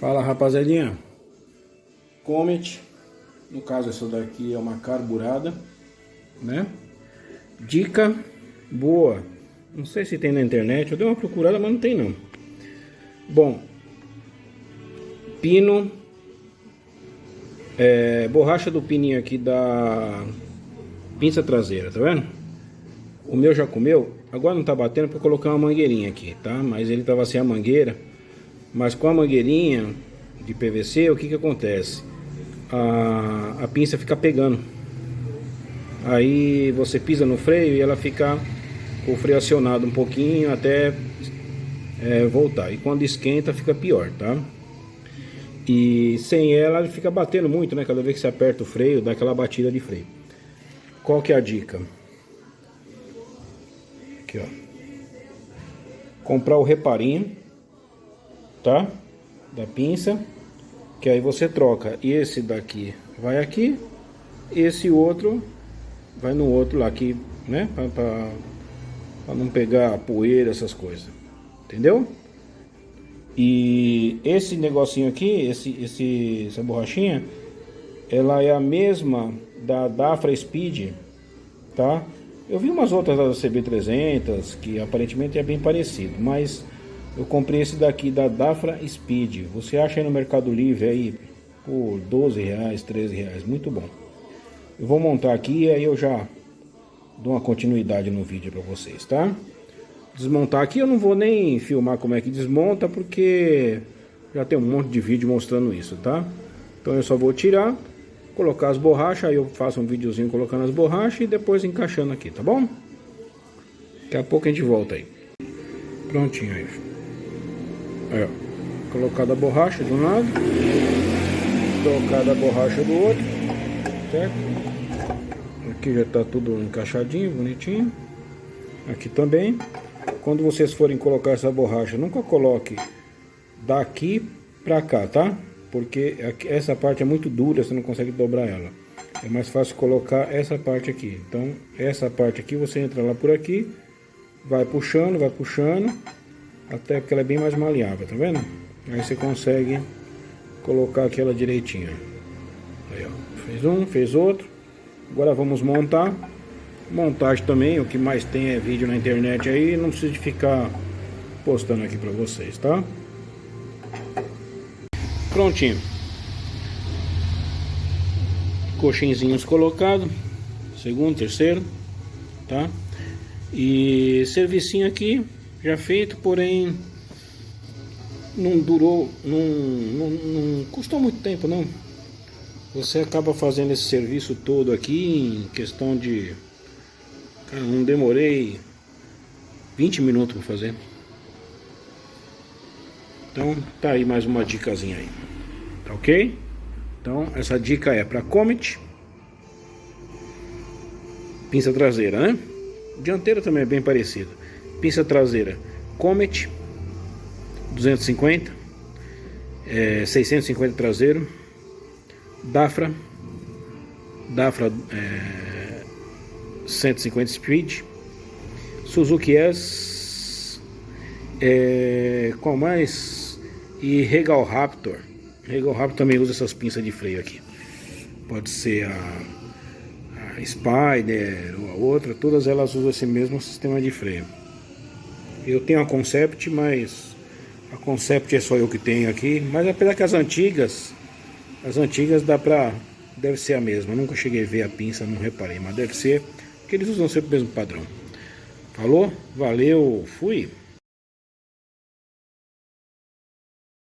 Fala, rapaziadinha. Comet, no caso essa daqui é uma carburada, né? Dica boa, não sei se tem na internet, eu dei uma procurada, mas não tem não. Bom, pino, borracha do pininho aqui da pinça traseira, tá vendo? O meu já comeu, agora não tá batendo porque eu coloquei uma mangueirinha aqui, tá? Mas ele tava sem a mangueira, mas com a mangueirinha de PVC, o que que acontece? A pinça fica pegando. Aí você pisa no freio e ela fica com o freio acionado um pouquinho até voltar. E quando esquenta fica pior, tá? E sem ela fica batendo muito, né? Cada vez que você aperta o freio, dá aquela batida de freio. Qual que é a dica? Aqui, ó. Comprar o reparinho, tá? Da pinça. Que aí você troca. Esse daqui vai aqui. Esse outro vai no outro lá aqui, né? Pra não pegar poeira, essas coisas. Entendeu? E esse negocinho aqui, essa borrachinha, ela é a mesma da Dafra Speed, tá? Eu vi umas outras da CB300 que aparentemente é bem parecido, mas eu comprei esse daqui da Dafra Speed. Você acha aí no Mercado Livre aí por R$12, R$13, muito bom. Eu vou montar aqui e aí eu já dou uma continuidade no vídeo para vocês, tá? Desmontar aqui eu não vou nem filmar como é que desmonta, porque já tem um monte de vídeo mostrando isso, tá? Então eu só vou tirar, colocar as borrachas, aí eu faço um videozinho colocando as borrachas e depois encaixando aqui, tá bom? Daqui a pouco a gente volta aí. Prontinho aí. Aí, ó. Colocada a borracha de um lado, trocada a borracha do outro, certo? Aqui já tá tudo encaixadinho, bonitinho. Aqui também. Quando vocês forem colocar essa borracha, nunca coloque daqui pra cá, tá? Porque essa parte é muito dura, você não consegue dobrar ela. É mais fácil colocar essa parte aqui. Então, essa parte aqui, você entra lá por aqui, vai puxando, até porque ela é bem mais maleável, tá vendo? Aí você consegue colocar aquela direitinho. Aí, ó, fez um, fez outro. Agora vamos montar. Montagem também, o que mais tem é vídeo na internet aí, não precisa de ficar postando aqui pra vocês, tá? Prontinho. Coxinzinhos colocados, segundo, terceiro, tá? E servicinho aqui já feito, porém não durou, não custou muito tempo não. Você acaba fazendo esse serviço todo aqui em questão de... Cara, não demorei 20 minutos para fazer. Então tá aí mais uma dicasinha aí, tá ok? Então essa dica é para Comet, pinça traseira, né? Dianteira também é bem parecido. Pinça traseira Comet 250, 650 traseiro, Dafra 150 Speed, Suzuki S, qual mais? E Regal Raptor. Regal Raptor também usa essas pinças de freio aqui. Pode ser a Spider ou a outra, todas elas usam esse mesmo sistema de freio. Eu tenho a Concept, mas a Concept é só eu que tenho aqui. Mas apesar que as antigas deve ser a mesma. Eu nunca cheguei a ver a pinça, não reparei, mas deve ser, porque eles usam sempre o mesmo padrão. Falou? Valeu, fui!